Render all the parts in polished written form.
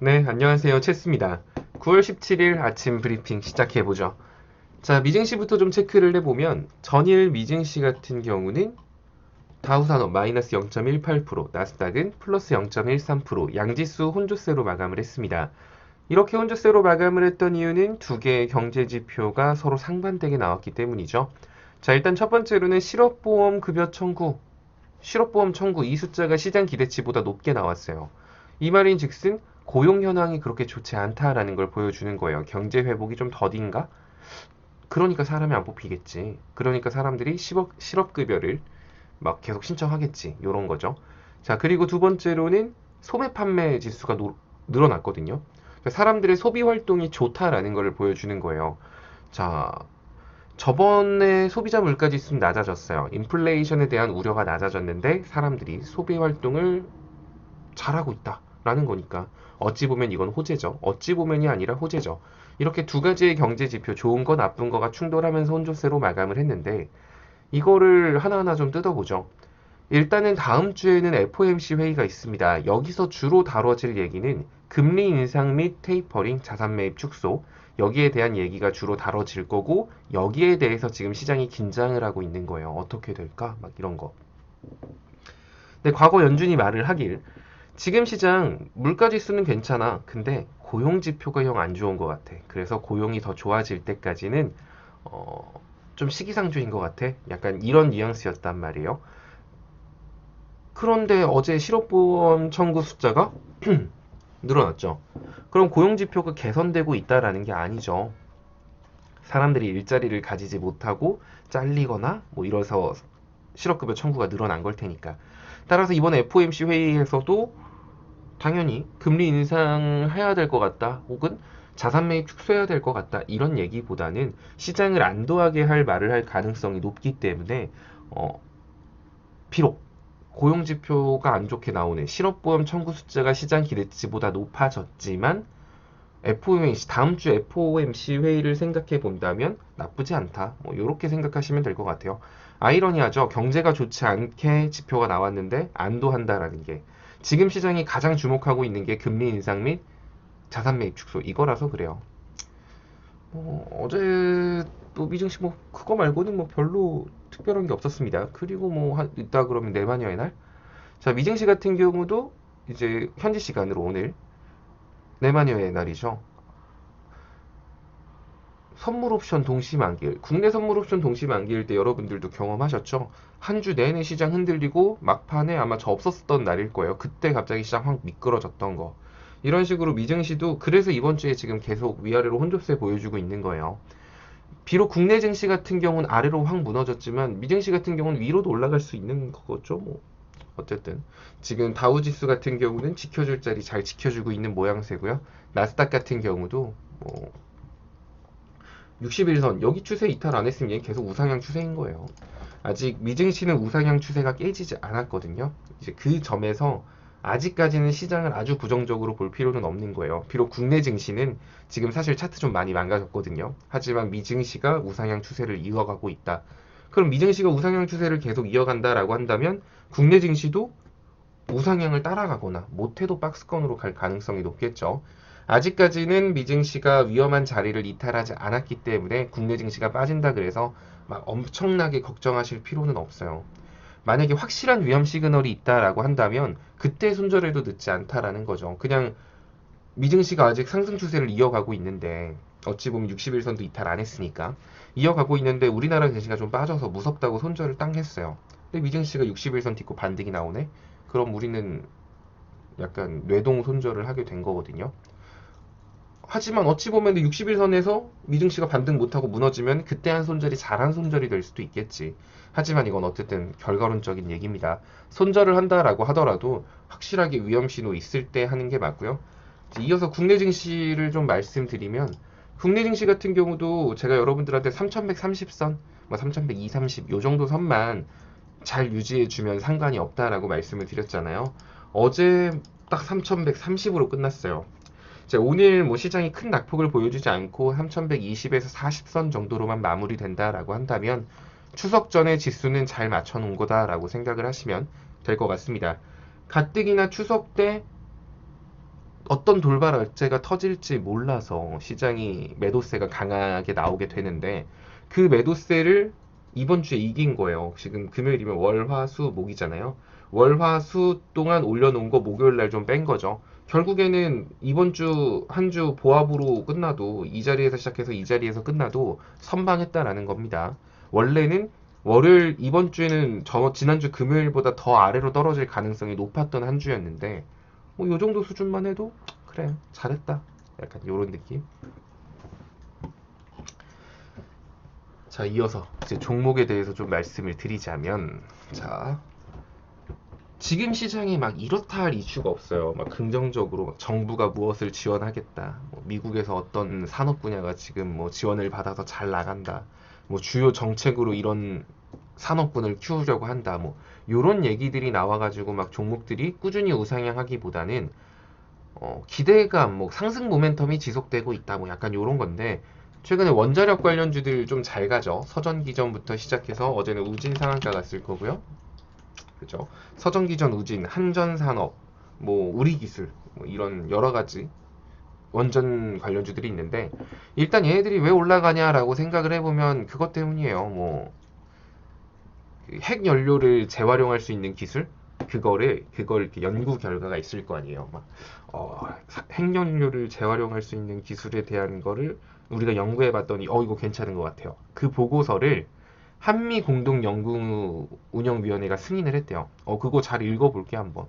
네, 안녕하세요. 체스입니다. 9월 17일 아침 브리핑 시작해보죠. 자, 미증시부터 좀 체크를 해보면 전일 미증시 같은 경우는 다우산업 마이너스 0.18%, 나스닥은 플러스 0.13%, 양지수 혼조세로 마감을 했습니다. 이렇게 혼조세로 마감을 했던 이유는 두 개의 경제 지표가 서로 상반되게 나왔기 때문이죠. 자, 일단 첫 번째로는 실업보험 급여 청구, 실업보험 청구 이 숫자가 시장 기대치보다 높게 나왔어요. 이 말인 즉슨 고용 현황이 그렇게 좋지 않다라는 걸 보여주는 거예요. 경제 회복이 좀 더딘가? 그러니까 사람이 안 뽑히겠지. 그러니까 사람들이 실업급여를 막 계속 신청하겠지. 요런 거죠. 자, 그리고 두 번째로는 소매 판매 지수가 늘어났거든요. 그러니까 사람들의 소비 활동이 좋다라는 걸 보여주는 거예요. 자, 저번에 소비자 물가 지수는 낮아졌어요. 인플레이션에 대한 우려가 낮아졌는데 사람들이 소비 활동을 잘하고 있다라는 거니까 어찌 보면 이건 호재죠. 어찌 보면이 아니라 호재죠. 이렇게 두 가지의 경제 지표, 좋은 거 나쁜 거가 충돌하면서 혼조세로 마감을 했는데 이거를 하나하나 좀 뜯어보죠. 일단은 다음 주에는 FOMC 회의가 있습니다. 여기서 주로 다뤄질 얘기는 금리 인상 및 테이퍼링, 자산 매입 축소, 여기에 대한 얘기가 주로 다뤄질 거고 여기에 대해서 지금 시장이 긴장을 하고 있는 거예요. 어떻게 될까? 막 이런 거. 근데 과거 연준이 말을 하길 지금 시장 물가 지수는 괜찮아. 근데 고용 지표가 영 안 좋은 것 같아. 그래서 고용이 더 좋아질 때까지는 좀 시기상조인 것 같아. 약간 이런 뉘앙스였단 말이에요. 그런데 어제 실업보험 청구 숫자가 늘어났죠. 그럼 고용 지표가 개선되고 있다라는 게 아니죠. 사람들이 일자리를 가지지 못하고 잘리거나 뭐 이래서 실업급여 청구가 늘어난 걸 테니까. 따라서 이번 FOMC 회의에서도 당연히 금리 인상해야 될 것 같다. 혹은 자산 매입 축소해야 될 것 같다. 이런 얘기보다는 시장을 안도하게 할 말을 할 가능성이 높기 때문에 비록 고용 지표가 안 좋게 나오는 실업보험 청구 숫자가 시장 기대치보다 높아졌지만 FOMC 다음 주 FOMC 회의를 생각해 본다면 나쁘지 않다. 뭐 이렇게 생각하시면 될 것 같아요. 아이러니하죠. 경제가 좋지 않게 지표가 나왔는데 안도한다라는 게 지금 시장이 가장 주목하고 있는 게 금리 인상 및 자산 매입 축소 이거라서 그래요. 어제 또 미증시 뭐 그거 말고는 뭐 별로 특별한 게 없었습니다. 그리고 뭐 있다 그러면 내마녀의 날. 자, 미증시 같은 경우도 이제 현지 시간으로 오늘 내마녀의 날이죠. 선물 옵션 동시 만기일. 국내 선물 옵션 동시 만기일 때 여러분들도 경험하셨죠? 한 주 내내 시장 흔들리고 막판에 아마 저 없었던 날일 거예요. 그때 갑자기 시장 확 미끄러졌던 거. 이런 식으로 미증시도 그래서 이번 주에 지금 계속 위아래로 혼조세 보여주고 있는 거예요. 비록 국내 증시 같은 경우는 아래로 확 무너졌지만 미증시 같은 경우는 위로도 올라갈 수 있는 거겠죠. 뭐 어쨌든 지금 다우지수 같은 경우는 지켜줄 자리 잘 지켜주고 있는 모양새고요. 나스닥 같은 경우도 뭐 61선 여기 추세 이탈 안 했으면 얘 계속 우상향 추세인 거예요. 아직 미증시는 우상향 추세가 깨지지 않았거든요. 이제 그 점에서 아직까지는 시장을 아주 부정적으로 볼 필요는 없는 거예요. 비록 국내 증시는 지금 사실 차트 좀 많이 망가졌거든요. 하지만 미증시가 우상향 추세를 이어가고 있다. 그럼 미증시가 우상향 추세를 계속 이어간다라고 한다면 국내 증시도 우상향을 따라가거나 못해도 박스권으로 갈 가능성이 높겠죠. 아직까지는 미증시가 위험한 자리를 이탈하지 않았기 때문에 국내 증시가 빠진다 그래서 막 엄청나게 걱정하실 필요는 없어요. 만약에 확실한 위험 시그널이 있다라고 한다면 그때 손절해도 늦지 않다라는 거죠. 그냥 미증시가 아직 상승 추세를 이어가고 있는데 어찌 보면 60일선도 이탈 안 했으니까 이어가고 있는데 우리나라 증시가 좀 빠져서 무섭다고 손절을 땅 했어요. 근데 미증시가 60일선 딛고 반등이 나오네? 그럼 우리는 약간 뇌동 손절을 하게 된 거거든요. 하지만 어찌 보면 60일선에서 미증시가 반등 못하고 무너지면 그때 한 손절이 잘한 손절이 될 수도 있겠지. 하지만 이건 어쨌든 결과론적인 얘기입니다. 손절을 한다라고 하더라도 확실하게 위험 신호 있을 때 하는 게 맞고요. 이어서 국내 증시를 좀 말씀드리면 국내 증시 같은 경우도 제가 여러분들한테 3130선, 뭐 3120, 30, 요 정도 선만 잘 유지해주면 상관이 없다라고 말씀을 드렸잖아요. 어제 딱 3130으로 끝났어요. 자, 오늘 뭐 시장이 큰 낙폭을 보여주지 않고 3120에서 40선 정도로만 마무리된다라고 한다면 추석 전에 지수는 잘 맞춰놓은 거다라고 생각을 하시면 될 것 같습니다. 가뜩이나 추석 때 어떤 돌발 악재가 터질지 몰라서 시장이 매도세가 강하게 나오게 되는데 그 매도세를 이번 주에 이긴 거예요. 지금 금요일이면 월, 화, 수, 목이잖아요. 월, 화, 수 동안 올려놓은 거 목요일 날 좀 뺀 거죠. 결국에는 이번 주 한 주 보합으로 끝나도 이 자리에서 시작해서 이 자리에서 끝나도 선방했다라는 겁니다. 원래는 월요일 이번 주에는 지난주 금요일보다 더 아래로 떨어질 가능성이 높았던 한 주였는데 뭐 요 정도 수준만 해도 그래 잘했다 약간 요런 느낌. 자, 이어서 이제 종목에 대해서 좀 말씀을 드리자면, 자, 지금 시장이 막 이렇다 할 이슈가 없어요. 막 긍정적으로 막 정부가 무엇을 지원하겠다, 뭐 미국에서 어떤 산업 분야가 지금 뭐 지원을 받아서 잘 나간다, 뭐 주요 정책으로 이런 산업군을 키우려고 한다, 뭐 요런 얘기들이 나와가지고 막 종목들이 꾸준히 우상향하기보다는 기대감, 뭐 상승 모멘텀이 지속되고 있다, 뭐 약간 요런 건데 최근에 원자력 관련주들 좀 잘 가죠. 서전기전부터 시작해서 어제는 우진 상한가 갔을 거고요. 그죠? 서전기전, 우진, 한전산업, 뭐 우리기술, 뭐 이런 여러 가지 원전 관련주들이 있는데 일단 얘네들이 왜 올라가냐라고 생각을 해보면 그것 때문이에요. 뭐그 핵연료를 재활용할 수 있는 기술 그걸 이렇게 연구 결과가 있을 거 아니에요. 막 핵연료를 재활용할 수 있는 기술에 대한 거를 우리가 연구해 봤더니 이거 괜찮은 것 같아요. 그 보고서를 한미 공동 연구 운영위원회가 승인을 했대요. 그거 잘 읽어볼게 한번.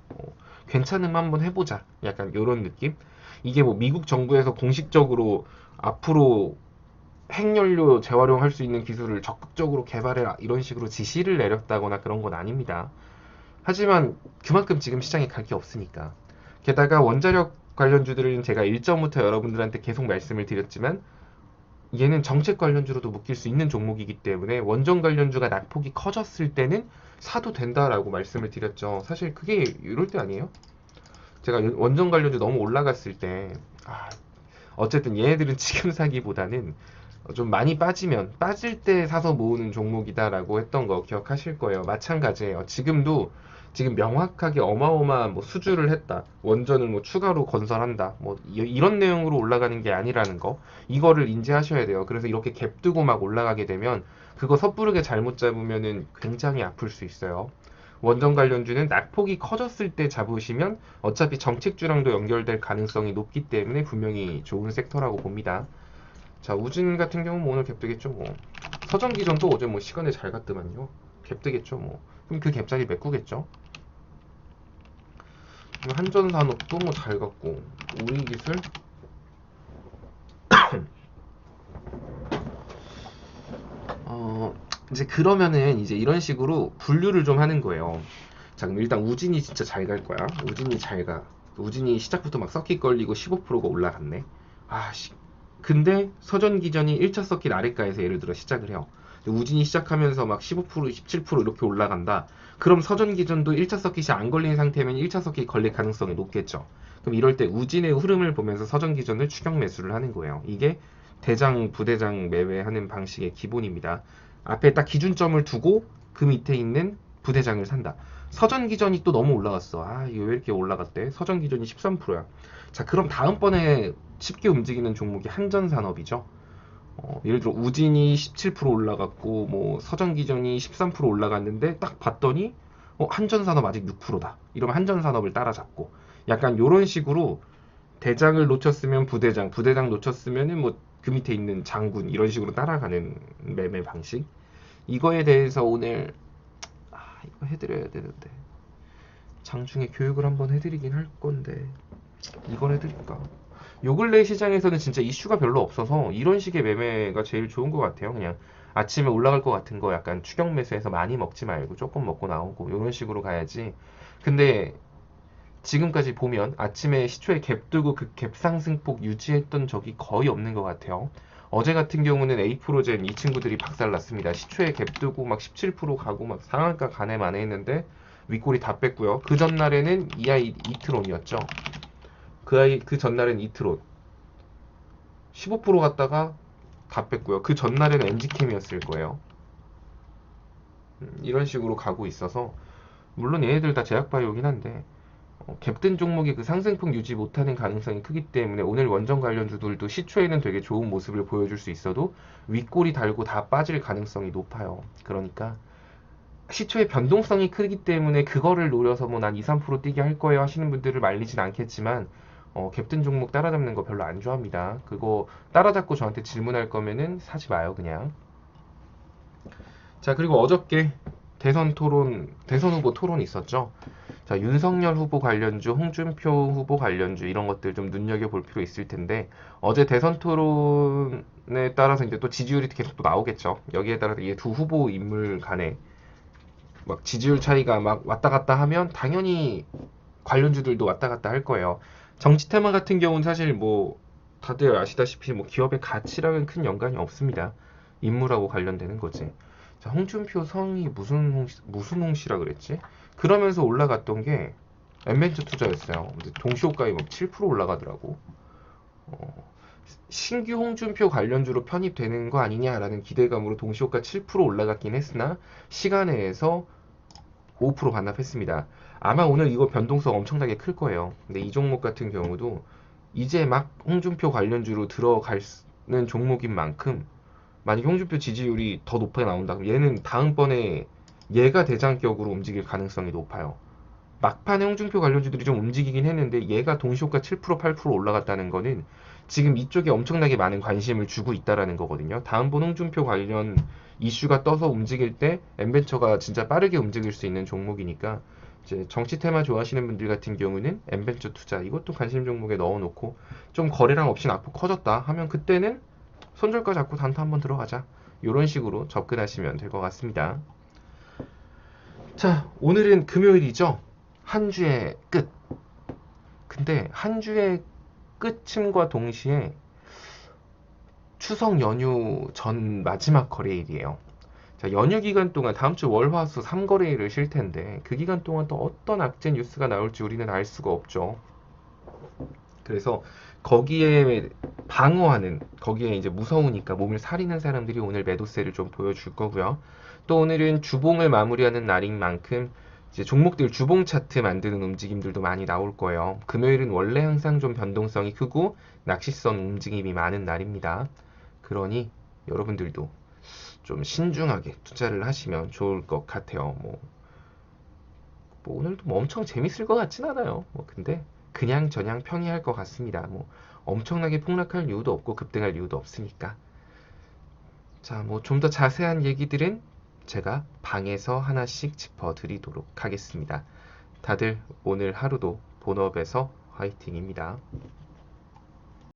괜찮으면 한번 해보자. 약간 이런 느낌. 이게 뭐 미국 정부에서 공식적으로 앞으로 핵연료 재활용할 수 있는 기술을 적극적으로 개발해라 이런 식으로 지시를 내렸다거나 그런 건 아닙니다. 하지만 그만큼 지금 시장에 갈 게 없으니까. 게다가 원자력 관련주들은 제가 일전부터 여러분들한테 계속 말씀을 드렸지만 얘는 정책 관련주로도 묶일 수 있는 종목이기 때문에 원전 관련주가 낙폭이 커졌을 때는 사도 된다라고 말씀을 드렸죠. 사실 그게 이럴 때 아니에요? 제가 원전 관련주 너무 올라갔을 때 어쨌든 얘네들은 지금 사기보다는 좀 많이 빠질 때 사서 모으는 종목이다라고 했던 거 기억하실 거예요. 마찬가지예요. 지금 명확하게 어마어마한 뭐 수주를 했다. 원전을 뭐 추가로 건설한다. 뭐 이런 내용으로 올라가는 게 아니라는 거. 이거를 인지하셔야 돼요. 그래서 이렇게 갭 두고 막 올라가게 되면 그거 섣부르게 잘못 잡으면은 굉장히 아플 수 있어요. 원전 관련주는 낙폭이 커졌을 때 잡으시면 어차피 정책주랑도 연결될 가능성이 높기 때문에 분명히 좋은 섹터라고 봅니다. 자, 우진 같은 경우는 뭐 오늘 갭뜨겠죠, 뭐. 서전기전도 어제 뭐 시간에 잘 갔더만요. 갭뜨겠죠, 뭐. 그럼 그 갭자리 메꾸겠죠. 한전산업도 뭐 잘 갔고, 우리기술. 이제 그러면은 이제 이런 식으로 분류를 좀 하는 거예요. 자, 그럼 일단 우진이 진짜 잘 갈 거야. 우진이 잘 가. 우진이 시작부터 막 서킷 걸리고 15%가 올라갔네. 근데 서전기전이 1차 서킷 아래가에서 예를 들어 시작을 해요. 우진이 시작하면서 막 15%, 17% 이렇게 올라간다. 그럼 서전기전도 1차 서킷이 안 걸린 상태면 1차 서킷 걸릴 가능성이 높겠죠. 그럼 이럴 때 우진의 흐름을 보면서 서전기전을 추격 매수를 하는 거예요. 이게 대장, 부대장 매매하는 방식의 기본입니다. 앞에 딱 기준점을 두고 그 밑에 있는 부대장을 산다. 서전기전이 또 너무 올라갔어. 이거 왜 이렇게 올라갔대? 서전기전이 13%야. 자, 그럼 다음번에 쉽게 움직이는 종목이 한전산업이죠. 예를 들어 우진이 17% 올라갔고 뭐 서전기전이 13% 올라갔는데 딱 봤더니 한전산업 아직 6%다. 이러면 한전산업을 따라잡고 약간 요런 식으로 대장을 놓쳤으면 부대장, 부대장 놓쳤으면은 뭐 그 밑에 있는 장군 이런 식으로 따라가는 매매 방식. 이거에 대해서 오늘 이거 해드려야 되는데 장중에 교육을 한번 해드리긴 할 건데 이걸 해드릴까? 요 근래 시장에서는 진짜 이슈가 별로 없어서 이런 식의 매매가 제일 좋은 것 같아요. 그냥 아침에 올라갈 것 같은 거 약간 추격 매수해서 많이 먹지 말고 조금 먹고 나오고 이런 식으로 가야지. 근데 지금까지 보면 아침에 시초에 갭 두고 그 갭 상승폭 유지했던 적이 거의 없는 것 같아요. 어제 같은 경우는 에이프로젠 이 친구들이 박살났습니다. 시초에 갭 두고 막 17% 가고 막 상한가 가네 마네 했는데 윗골이 다 뺐고요. 그 전날에는 이트론이었죠. 그 전날엔 이트론 15% 갔다가 다 뺐고요. 그 전날에는 엔지캠이었을 거예요. 이런 식으로 가고 있어서 물론 얘네들 다 제약바이오긴 한데 갭든 종목이 그 상승폭 유지 못하는 가능성이 크기 때문에 오늘 원전 관련주들도 시초에는 되게 좋은 모습을 보여줄 수 있어도 윗골이 달고 다 빠질 가능성이 높아요. 그러니까 시초의 변동성이 크기 때문에 그거를 노려서 뭐 난 2, 3% 뛰게 할 거예요 하시는 분들을 말리진 않겠지만 갭든 종목 따라잡는 거 별로 안 좋아합니다. 그거 따라잡고 저한테 질문할 거면은 사지 마요 그냥. 자, 그리고 어저께 대선 후보 토론 있었죠. 자, 윤석열 후보 관련주, 홍준표 후보 관련주 이런 것들 좀 눈여겨볼 필요 있을 텐데 어제 대선 토론에 따라서 이제 또 지지율이 계속 또 나오겠죠. 여기에 따라서 이 두 후보 인물 간에 막 지지율 차이가 막 왔다 갔다 하면 당연히 관련주들도 왔다 갔다 할 거예요. 정치 테마 같은 경우는 사실 뭐 다들 아시다시피 뭐 기업의 가치랑은 큰 연관이 없습니다. 인물하고 관련되는 거지. 자, 홍준표 성이 무슨 홍씨라 그랬지? 그러면서 올라갔던 게 엠벤처 투자였어요. 근데 동시호가에 막 7% 올라가더라고. 신규 홍준표 관련주로 편입되는 거 아니냐라는 기대감으로 동시호가 7% 올라갔긴 했으나 시간에서 5% 반납했습니다. 아마 오늘 이거 변동성 엄청나게 클 거예요. 근데 이 종목 같은 경우도 이제 막 홍준표 관련주로 들어가는 종목인 만큼 만약에 홍준표 지지율이 더 높게 나온다 그럼 얘는 다음번에 얘가 대장격으로 움직일 가능성이 높아요. 막판에 홍준표 관련주들이 좀 움직이긴 했는데 얘가 동시호가 7% 8% 올라갔다는 거는 지금 이쪽에 엄청나게 많은 관심을 주고 있다라는 거거든요. 다음번 홍준표 관련 이슈가 떠서 움직일 때 엠벤처가 진짜 빠르게 움직일 수 있는 종목이니까 이제 정치 테마 좋아하시는 분들 같은 경우는 엠벤처 투자 이것도 관심 종목에 넣어놓고 좀 거래량 없이 낙폭 커졌다 하면 그때는 손절가 잡고 단타 한번 들어가자 이런 식으로 접근하시면 될 것 같습니다. 자, 오늘은 금요일이죠. 한 주의 끝. 근데 한 주의 끝임과 동시에 추석 연휴 전 마지막 거래일이에요. 자, 연휴 기간 동안 다음 주 월, 화, 수 3거래일을 쉴 텐데 그 기간 동안 또 어떤 악재 뉴스가 나올지 우리는 알 수가 없죠. 그래서 거기에 방어하는, 거기에 이제 무서우니까 몸을 사리는 사람들이 오늘 매도세를 좀 보여줄 거고요. 또 오늘은 주봉을 마무리하는 날인 만큼 이제 종목들 주봉 차트 만드는 움직임들도 많이 나올 거예요. 금요일은 원래 항상 좀 변동성이 크고 낚시성 움직임이 많은 날입니다. 그러니 여러분들도 좀 신중하게 투자를 하시면 좋을 것 같아요. 뭐 오늘도 뭐 엄청 재밌을 것 같진 않아요. 근데 그냥 저냥 평이할 것 같습니다. 뭐 엄청나게 폭락할 이유도 없고 급등할 이유도 없으니까. 자, 뭐 좀 더 자세한 얘기들은 제가 방에서 하나씩 짚어드리도록 하겠습니다. 다들 오늘 하루도 본업에서 화이팅입니다.